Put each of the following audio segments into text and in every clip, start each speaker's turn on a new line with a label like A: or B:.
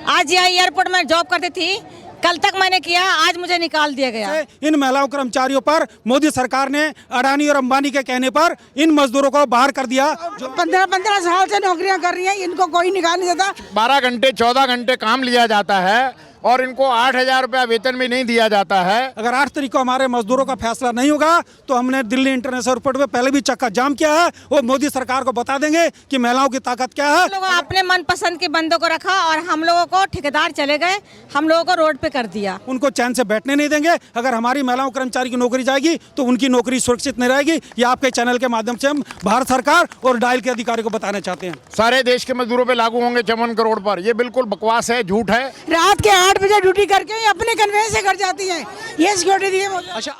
A: आज यहाँ एयरपोर्ट में जॉब करती थी, कल तक मैंने किया, आज मुझे निकाल दिया गया।
B: इन महिलाओं कर्मचारियों पर मोदी सरकार ने अडानी और अंबानी के कहने पर इन मजदूरों को बाहर कर दिया।
C: जो 15-15 साल से नौकरियां कर रही हैं, इनको कोई निकाल नहीं देता।
D: 12 घंटे 14 घंटे काम लिया जाता है और इनको 8,000 रुपया वेतन भी नहीं दिया जाता है।
B: अगर 8 तारीख को हमारे मजदूरों का फैसला नहीं होगा तो हमने दिल्ली इंटरनेशनल एयरपोर्ट पे पहले भी चक्का जाम किया है। वो मोदी सरकार को बता देंगे कि महिलाओं की ताकत क्या है।
A: लोगों अपने मनपसंद के बंदों को रखा और हम लोगों को ठेकेदार चले गए, हम लोगों को रोड पे कर दिया।
B: उनको चैन से बैठने नहीं देंगे। अगर हमारी महिलाओं कर्मचारी की नौकरी जाएगी तो उनकी नौकरी सुरक्षित नहीं रहेगी। ये आपके चैनल के माध्यम से हम भारत सरकार और डायल के अधिकारी को बताना चाहते हैं।
D: सारे देश के मजदूरों पे लागू होंगे 54 करोड़ पर। ये बिल्कुल बकवास है, झूठ है।
C: रात के 8 बजे ड्यूटी करके अपने कन्वेंस से घर जाती हैं, ये सिक्योरिटी दी है।
E: अच्छा,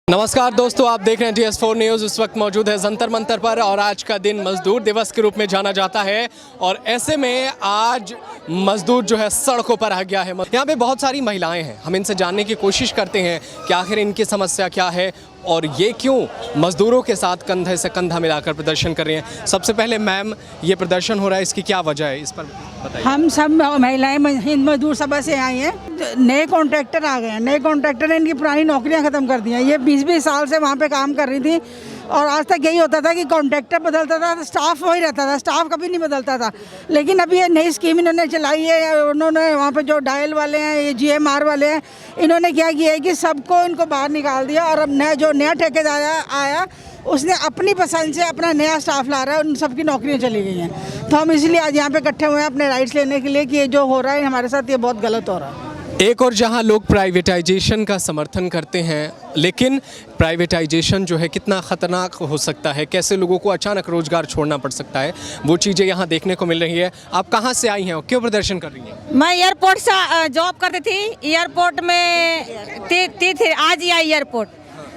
E: नमस्कार दोस्तों, आप देख रहे हैं TS4 न्यूज़। इस वक्त मौजूद है जंतर मंतर पर और आज का दिन मजदूर दिवस के रूप में जाना जाता है और ऐसे में आज मजदूर जो है सड़कों पर आ गया है। यहाँ पे बहुत सारी महिलाएं हैं, हम इनसे जानने की कोशिश करते हैं कि आखिर इनकी समस्या क्या है और ये क्यों मजदूरों के साथ कंधे से कंधा मिलाकर प्रदर्शन कर रहे हैं। सबसे पहले मैम, ये प्रदर्शन हो रहा है, इसकी क्या वजह है, इस पर बताइए।
C: हम सब महिलाएं हिंद मजदूर सभा से आई हैं। नए कॉन्ट्रैक्टर आ गए हैं, नए कॉन्ट्रैक्टर ने इनकी पुरानी नौकरियां खत्म कर दी हैं। ये 20-20 साल से वहाँ पे काम कर रही थी और आज तक यही होता था कि कॉन्ट्रैक्टर बदलता था तो स्टाफ वही रहता था, स्टाफ कभी नहीं बदलता था। लेकिन अभी ये नई स्कीम इन्होंने चलाई है, उन्होंने वहाँ पे जो डायल वाले हैं, ये GMR वाले हैं, इन्होंने क्या किया है कि सबको इनको बाहर निकाल दिया और अब जो नया ठेकेदार आया उसने अपनी पसंद से अपना नया स्टाफ ला रहा है, उन सबकी नौकरियां चली गई हैं। तो हम इसलिए आज यहाँ पे इकट्ठे हुए हैं अपने राइट्स लेने के लिए कि ये जो हो रहा है हमारे साथ, ये बहुत गलत हो रहा है।
E: एक और जहां लोग प्राइवेटाइजेशन का समर्थन करते हैं, लेकिन प्राइवेटाइजेशन जो है कितना ख़तरनाक हो सकता है, कैसे लोगों को अचानक रोज़गार छोड़ना पड़ सकता है, वो चीज़ें यहाँ देखने को मिल रही है। आप कहाँ से आई हैं और क्यों प्रदर्शन कर रही हैं?
A: मैं एयरपोर्ट से जॉब करती थी, एयरपोर्ट में थी।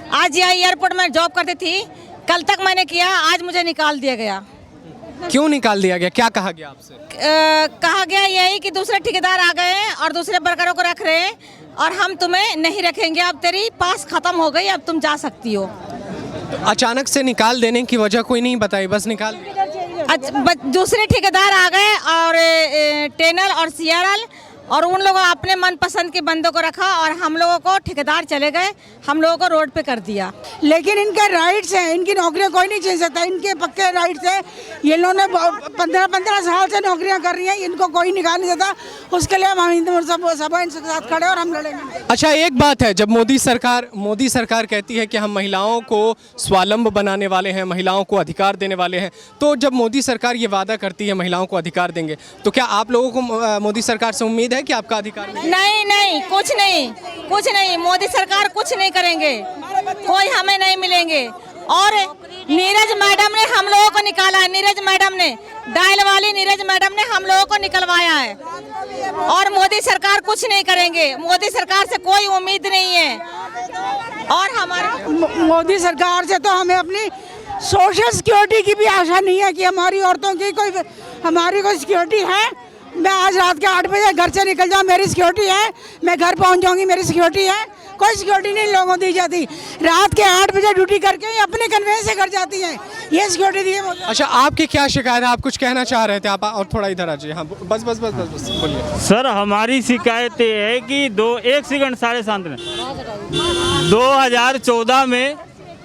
A: आज यहाँ एयरपोर्ट में जॉब करती थी, कल तक मैंने किया, आज मुझे निकाल दिया गया।
E: क्यों निकाल दिया गया, क्या कहा गया आपसे?
A: कहा गया यही कि दूसरे ठेकेदार आ गए हैं और दूसरे वर्करों को रख रहे हैं और हम तुम्हें नहीं रखेंगे, अब तेरी पास खत्म हो गई, अब तुम जा सकती हो।
E: अचानक से निकाल देने की वजह कोई नहीं बताई, बस निकाल दिया।
A: दूसरे ठेकेदार आ गए और टेनल और CRL और उन लोगों अपने मनपसंद के बंदों को रखा और हम लोगों को ठेकेदार चले गए, हम लोगों को रोड पे कर दिया।
C: लेकिन इनके राइट्स हैं, इनकी नौकरियां कोई नहीं छीन सकता, इनके पक्के राइट्स हैं। ये लोगों ने 15-15 साल से नौकरियां कर रही हैं, इनको कोई निकाल नहीं देता। उसके लिए हम हिंदू सभा इनके साथ खड़े और हम लड़ेंगे।
E: अच्छा, एक बात है, जब मोदी सरकार कहती है कि हम महिलाओं को स्वावलंबी बनाने वाले हैं, महिलाओं को अधिकार देने वाले हैं, तो जब मोदी सरकार ये वादा करती है महिलाओं को अधिकार देंगे, तो क्या आप लोगों को मोदी सरकार से उम्मीद है कि आपका अधिकार
A: नहीं, कुछ नहीं, मोदी सरकार कुछ नहीं करेंगे, कोई हमें नहीं मिलेंगे। और नीरज मैडम ने हम लोगों को निकाला है, नीरज मैडम ने, डायल वाली नीरज मैडम ने हम लोगों को निकलवाया है और मोदी सरकार कुछ नहीं करेंगे, मोदी सरकार से कोई उम्मीद नहीं है। और हमारे
C: मोदी सरकार से तो हमें अपनी सोशल सिक्योरिटी की भी आशा नहीं है कि हमारी औरतों की हमारी कोई सिक्योरिटी है। मैं आज रात के 8 बजे घर से निकल जाऊँ, मेरी सिक्योरिटी है, मैं घर पहुँच जाऊँगी, मेरी सिक्योरिटी है। कोई सिक्योरिटी नहीं लोगों को दी जाती। रात के 8 बजे ड्यूटी करके अपने कन्वेंस से घर जाती हैं, ये सिक्योरिटी दी है।
E: अच्छा, आपकी क्या शिकायत है, आप कुछ कहना चाह रहे थे? आप और थोड़ा इधर आ जाइए। हाँ, बस बोलिए।
F: सर, हमारी शिकायत ये है कि 1 सेकंड सारे शांत में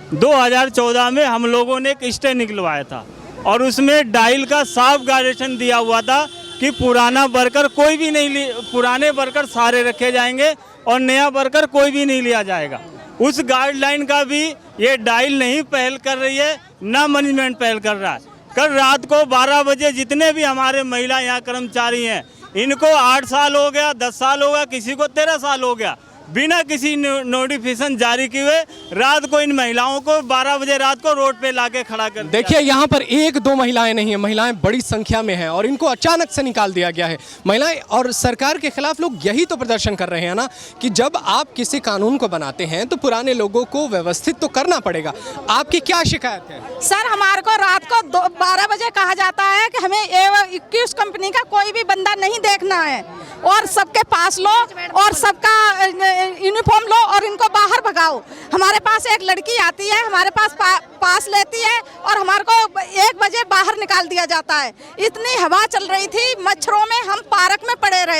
F: 2014 में हम लोगों ने एक स्टे निकलवाया था और उसमें डायल का साफ गाइडेंस दिया हुआ था कि पुराना वर्कर कोई भी नहीं, पुराने वर्कर सारे रखे जाएंगे और नया वर्कर कोई भी नहीं लिया जाएगा। उस गाइडलाइन का भी ये डायल नहीं पहल कर रही है, ना मैनेजमेंट पहल कर रहा है। कल रात को 12 बजे जितने भी हमारे महिला यहाँ कर्मचारी हैं, इनको 8 साल हो गया, 10 साल हो गया, किसी को 13 साल हो गया, बिना किसी नोटिफिकेशन जारी किए हुए रात को इन महिलाओं को 12 बजे रात को रोड पे लाके खड़ा कर दिया।
E: देखिए, यहाँ पर 1-2 महिलाएं नहीं है, महिलाएं बड़ी संख्या में हैं और इनको अचानक से निकाल दिया गया है। महिलाएं और सरकार के खिलाफ लोग यही तो प्रदर्शन कर रहे हैं ना, कि जब आप किसी कानून को बनाते हैं तो पुराने लोगों को व्यवस्थित तो करना पड़ेगा। आपकी क्या शिकायत है?
G: सर, हमारे को रात को 12 बजे कहा जाता है कि हमें A21 कंपनी का कोई भी बंदा नहीं देखना है और सबके पास लो और सबका यूनिफॉर्म लो और इनको बाहर भगाओ। हमारे पास एक लड़की आती है, हमारे पास लेती है और हमारे को 1 बजे बाहर निकाल दिया जाता है। इतनी हवा चल रही थी, मच्छरों में हम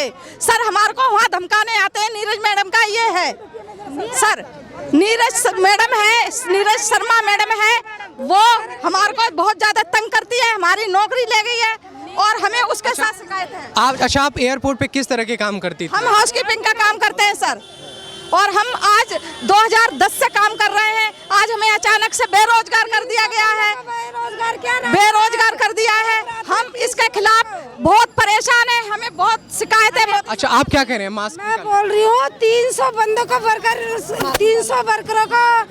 G: गए। सर हमारे को वहाँ धमकाने आते हैं। नीरज मैडम का ये है सर, नीरज मैडम है, नीरज शर्मा मैडम है, वो हमारे को बहुत ज़्यादा तंग करती है, हमारी नौकरी ले गई है और हमें उसके साथ शिकायत है।
E: आप एयरपोर्ट पे किस तरह के काम करती थी?
G: हम हाउसकीपिंग का काम करते हैं सर, और हम आज 2010 से काम कर रहे हैं। आज हमें अचानक से बेरोजगार कर दिया गया है, बेरोजगार कर दिया है। हम इसके खिलाफ बहुत परेशान हैं, हमें बहुत शिकायतें।
E: अच्छा, आप क्या कह रहे हैं? मास्क
H: मैं बोल रही हूँ 300 बंदों का वर्कर, 300 वर्करों का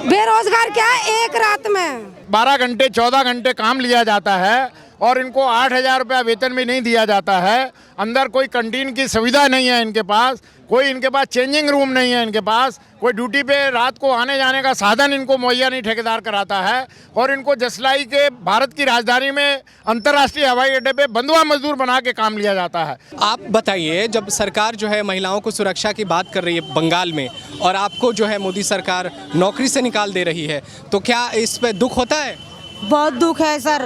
H: बेरोजगार क्या है एक रात में।
D: 12 घंटे 14 घंटे काम लिया जाता है और इनको 8,000 रुपया वेतन भी नहीं दिया जाता है। अंदर कोई कैंटीन की सुविधा नहीं है इनके पास, कोई इनके पास चेंजिंग रूम नहीं है इनके पास, कोई ड्यूटी पे रात को आने जाने का साधन इनको मुहैया नहीं ठेकेदार कराता है। और इनको जसलाई के भारत की राजधानी में अंतर्राष्ट्रीय हवाई अड्डे पे बंधुआ मजदूर बना के काम लिया जाता है।
E: आप बताइए, जब सरकार जो है महिलाओं को सुरक्षा की बात कर रही है बंगाल में, और आपको जो है मोदी सरकार नौकरी से निकाल दे रही है, तो क्या इस पे दुख होता है?
I: बहुत दुख है सर,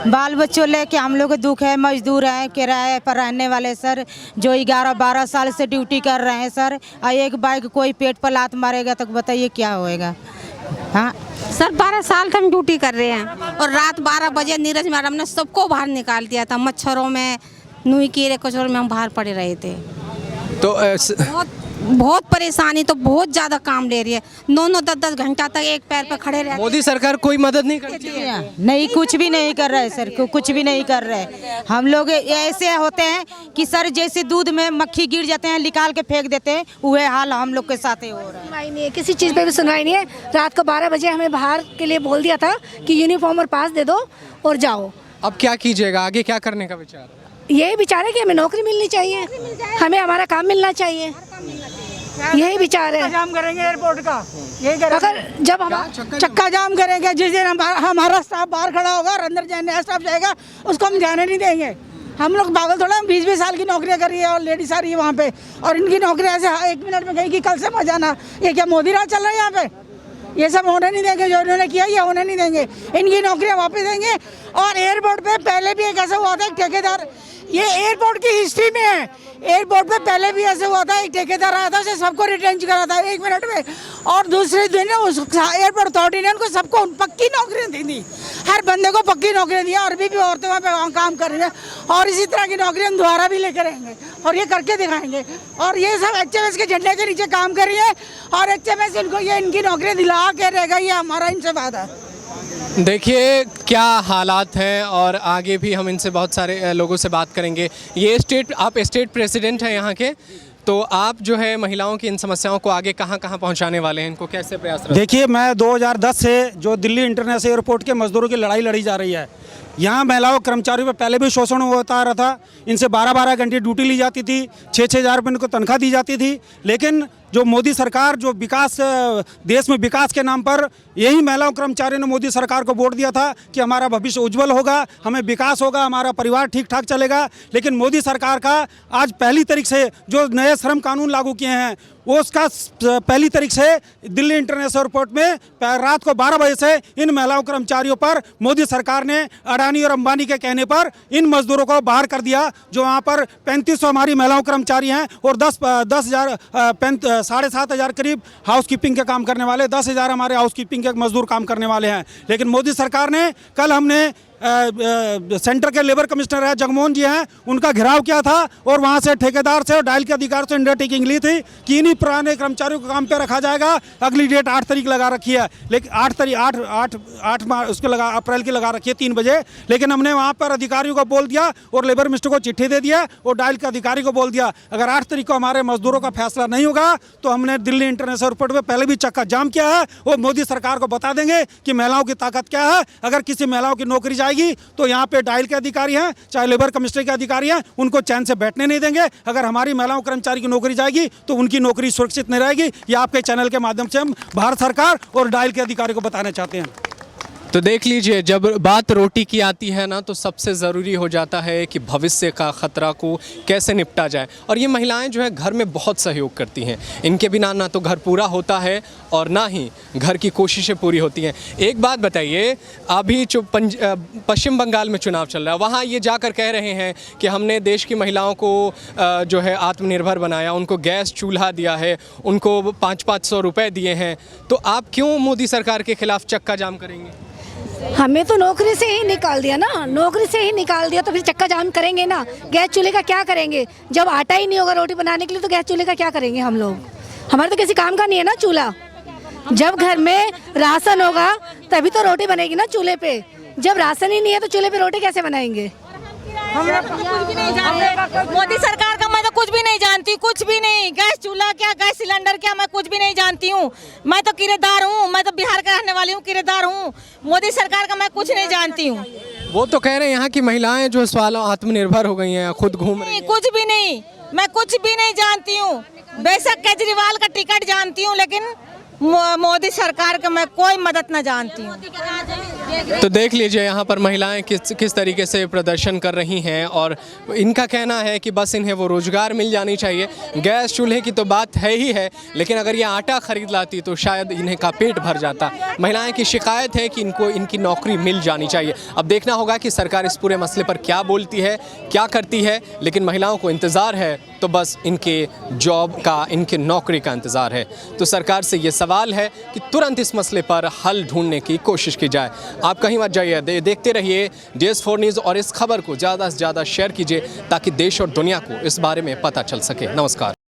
I: बाल बच्चों लेके हम लोग को दुख है। मजदूर हैं, किराए पर रहने वाले सर, जो 11-12 साल से ड्यूटी कर रहे हैं सर, और एक बाइक कोई पेट पर लात मारेगा तो बताइए क्या होएगा? हाँ
H: सर 12 साल से हम ड्यूटी कर रहे हैं और रात 12 बजे नीरज मैडम ने सबको बाहर निकाल दिया था। मच्छरों में, नुई कीड़े कचरों में हम बाहर पड़े रहे थे।
E: तो
H: बहुत परेशानी, तो बहुत ज़्यादा काम ले रही है। 9-9, 10-10 घंटा तक एक पैर पर खड़े रहते।
E: मोदी सरकार कोई मदद नहीं करती है?
I: नहीं, कुछ भी नहीं कर रहे सर, कुछ भी नहीं कर रहे। हम लोग ऐसे होते हैं कि सर जैसे दूध में मक्खी गिर जाते हैं, निकाल के फेंक देते हैं, वह हाल हम लोग के साथ हो रहा है।
J: सुनवाई नहीं है, किसी चीज़ पे भी सुनवाई नहीं है। रात को 12 बजे हमें बाहर के लिए बोल दिया था कि यूनिफॉर्म और पास दे दो और जाओ।
E: अब क्या कीजिएगा? आगे क्या करने का विचार है?
J: यही विचार है कि हमें नौकरी मिलनी चाहिए, हमें हमारा काम मिलना चाहिए, यही विचार है।
C: जाम करेंगे एयरपोर्ट का, यही करेंगे।
J: अगर जब हम
C: चक्का जाम करेंगे, जिस दिन हमारा स्टाफ बाहर खड़ा होगा और अंदर जाने स्टाफ जाएगा, उसको हम जाने नहीं देंगे। हम लोग पागल थोड़ा, 20-20 साल की नौकरियां कर रही है और लेडीज आ रही है वहाँ पे, और इनकी नौकरी ऐसे 1 मिनट में गई कि कल से मत जाना। ये क्या मोदी राज चल रहा है यहाँ पे? ये सब होने नहीं देंगे, जो इन्होंने किया ये होने नहीं देंगे। इनकी नौकरियां वापस देंगे। और एयरपोर्ट पे पहले भी एक ऐसा हुआ था, एक ठेकेदार, ये एयरपोर्ट की हिस्ट्री में है, एयरपोर्ट पे पहले भी ऐसे हुआ था, एक ठेकेदार आया था, उसे सबको रिटेंच करा था 1 मिनट में, और दूसरे दिन उस एयरपोर्ट अथॉरिटी ने उनको सबको पक्की नौकरियां दी थी। हर बंदे को पक्की नौकरियां दी, और भी औरतें वहाँ पे काम कर रही हैं, और इसी तरह की नौकरी हम दोबारा भी लेकर आएंगे और ये करके दिखाएंगे। और ये सब HMS के झंडे के नीचे काम कर रही है, और HMS इनको ये इनकी नौकरियाँ दिला के रहेगा, ये हमारा इनसे वादा है।
E: देखिए क्या हालात हैं, और आगे भी हम इनसे बहुत सारे लोगों से बात करेंगे। ये आप स्टेट प्रेसिडेंट हैं यहाँ के, तो आप जो है महिलाओं की इन समस्याओं को आगे कहाँ कहाँ पहुँचाने वाले हैं, इनको कैसे प्रयास?
B: देखिए, मैं 2010 से जो दिल्ली इंटरनेशनल एयरपोर्ट के मजदूरों की लड़ाई लड़ी जा रही है, यहाँ महिलाओं कर्मचारियों पर पहले भी शोषण होता आ रहा था। इनसे 12-12 घंटे ड्यूटी ली जाती थी, 6-6 हज़ार रुपये इनको तनख्वाह दी जाती थी। लेकिन जो मोदी सरकार, जो विकास, देश में विकास के नाम पर, यही महिलाओं कर्मचारियों ने मोदी सरकार को वोट दिया था कि हमारा भविष्य उज्जवल होगा, हमें विकास होगा, हमारा परिवार ठीक ठाक चलेगा। लेकिन मोदी सरकार का आज 1 तारीख से जो नए श्रम कानून लागू किए हैं, वो उसका 1 तारीख से दिल्ली इंटरनेशनल एयरपोर्ट में रात को 12 बजे से इन महिलाओं कर्मचारियों पर मोदी सरकार ने अडानी और अंबानी के कहने पर इन मजदूरों को बाहर कर दिया। जो वहाँ पर 3500 हमारी महिलाओं कर्मचारी हैं और 7,500 करीब हाउस कीपिंग के काम करने वाले, 10,000 हमारे हाउस कीपिंग के मजदूर काम करने वाले हैं। लेकिन मोदी सरकार ने, कल हमने सेंटर के लेबर कमिश्नर है जगमोहन जी हैं, उनका घेराव किया था और वहाँ से ठेकेदार से और डायल के अधिकार से अंडरटेकिंग ली थी कि इन्हीं पुराने कर्मचारियों को काम पे रखा जाएगा। अगली डेट 8 तारीख लगा रखी है, लेकिन 8 उसके अप्रैल की लगा रखी है 3 बजे। लेकिन हमने वहाँ पर अधिकारियों को बोल दिया और लेबर मिनिस्टर को चिट्ठी दे दिया और डायल के अधिकारी को बोल दिया, अगर 8 तारीख को हमारे मजदूरों का फैसला नहीं होगा तो हमने दिल्ली इंटरनेशनल एयरपोर्ट पर पहले भी चक्का जाम किया है और मोदी सरकार को बता देंगे कि महिलाओं की ताकत क्या है। अगर किसी महिलाओं की नौकरी जाएगी तो यहाँ पे डायल के अधिकारी हैं, चाहे लेबर कमिश्नर के अधिकारी हैं, उनको चैन से बैठने नहीं देंगे। अगर हमारी महिलाओं कर्मचारी की नौकरी जाएगी तो उनकी नौकरी सुरक्षित नहीं रहेगी। ये आपके चैनल के माध्यम से हम भारत सरकार और डायल के अधिकारी को बताना चाहते हैं।
E: तो देख लीजिए, जब बात रोटी की आती है ना, तो सबसे ज़रूरी हो जाता है कि भविष्य का ख़तरा को कैसे निपटा जाए। और ये महिलाएं जो है घर में बहुत सहयोग करती हैं। इनके बिना ना तो घर पूरा होता है और ना ही घर की कोशिशें पूरी होती हैं। एक बात बताइए, अभी जो पश्चिम बंगाल में चुनाव चल रहा है, वहाँ ये जाकर कह रहे हैं कि हमने देश की महिलाओं को जो है आत्मनिर्भर बनाया, उनको गैस चूल्हा दिया है, उनको 500-500 रुपये दिए हैं। तो आप क्यों मोदी सरकार के खिलाफ चक्का जाम करेंगे?
J: हमें तो नौकरी से ही निकाल दिया ना, नौकरी से ही निकाल दिया तो फिर चक्का जाम करेंगे ना। गैस चूल्हे का क्या करेंगे? जब आटा ही नहीं होगा रोटी बनाने के लिए तो गैस चूल्हे का क्या करेंगे हम लोग? हमारे तो किसी काम का नहीं है ना चूल्हा। जब घर में राशन होगा तभी तो रोटी बनेगी ना चूल्हे पे। जब राशन ही नहीं है तो चूल्हे पे रोटी कैसे बनाएंगे?
A: मोदी सरकार का मैं तो कुछ भी नहीं जानती, कुछ भी नहीं। गैस चूल्हा क्या, गैस सिलेंडर क्या, मैं कुछ भी नहीं जानती हूँ। मैं तो किराएदार हूँ, मैं तो बिहार का रहने वाली हूँ, किराएदार हूँ। मोदी सरकार का मैं कुछ नहीं जानती हूँ।
E: वो तो कह रहे हैं यहाँ की महिलाएं जो सवालों आत्मनिर्भर हो गई हैं, खुद घूम रही हैं।
A: कुछ भी नहीं, मैं कुछ भी नहीं जानती हूँ। बेशक केजरीवाल का टिकट जानती हूँ, लेकिन मोदी सरकार का मैं कोई मदद न जानती हूँ।
E: तो देख लीजिए यहाँ पर महिलाएं किस तरीके से प्रदर्शन कर रही हैं और इनका कहना है कि बस इन्हें वो रोज़गार मिल जानी चाहिए। गैस चूल्हे की तो बात है ही है, लेकिन अगर ये आटा खरीद लाती तो शायद इन्हें का पेट भर जाता। महिलाएं की शिकायत है कि इनको इनकी नौकरी मिल जानी चाहिए। अब देखना होगा कि सरकार इस पूरे मसले पर क्या बोलती है, क्या करती है, लेकिन महिलाओं को इंतज़ार है तो बस इनके जॉब का, इनके नौकरी का इंतज़ार है। तो सरकार से ये सवाल है कि तुरंत इस मसले पर हल ढूंढने की कोशिश की जाए। आप कहीं मत जाइए, देखते रहिए DS4 न्यूज़ और इस खबर को ज़्यादा से ज़्यादा शेयर कीजिए ताकि देश और दुनिया को इस बारे में पता चल सके। नमस्कार।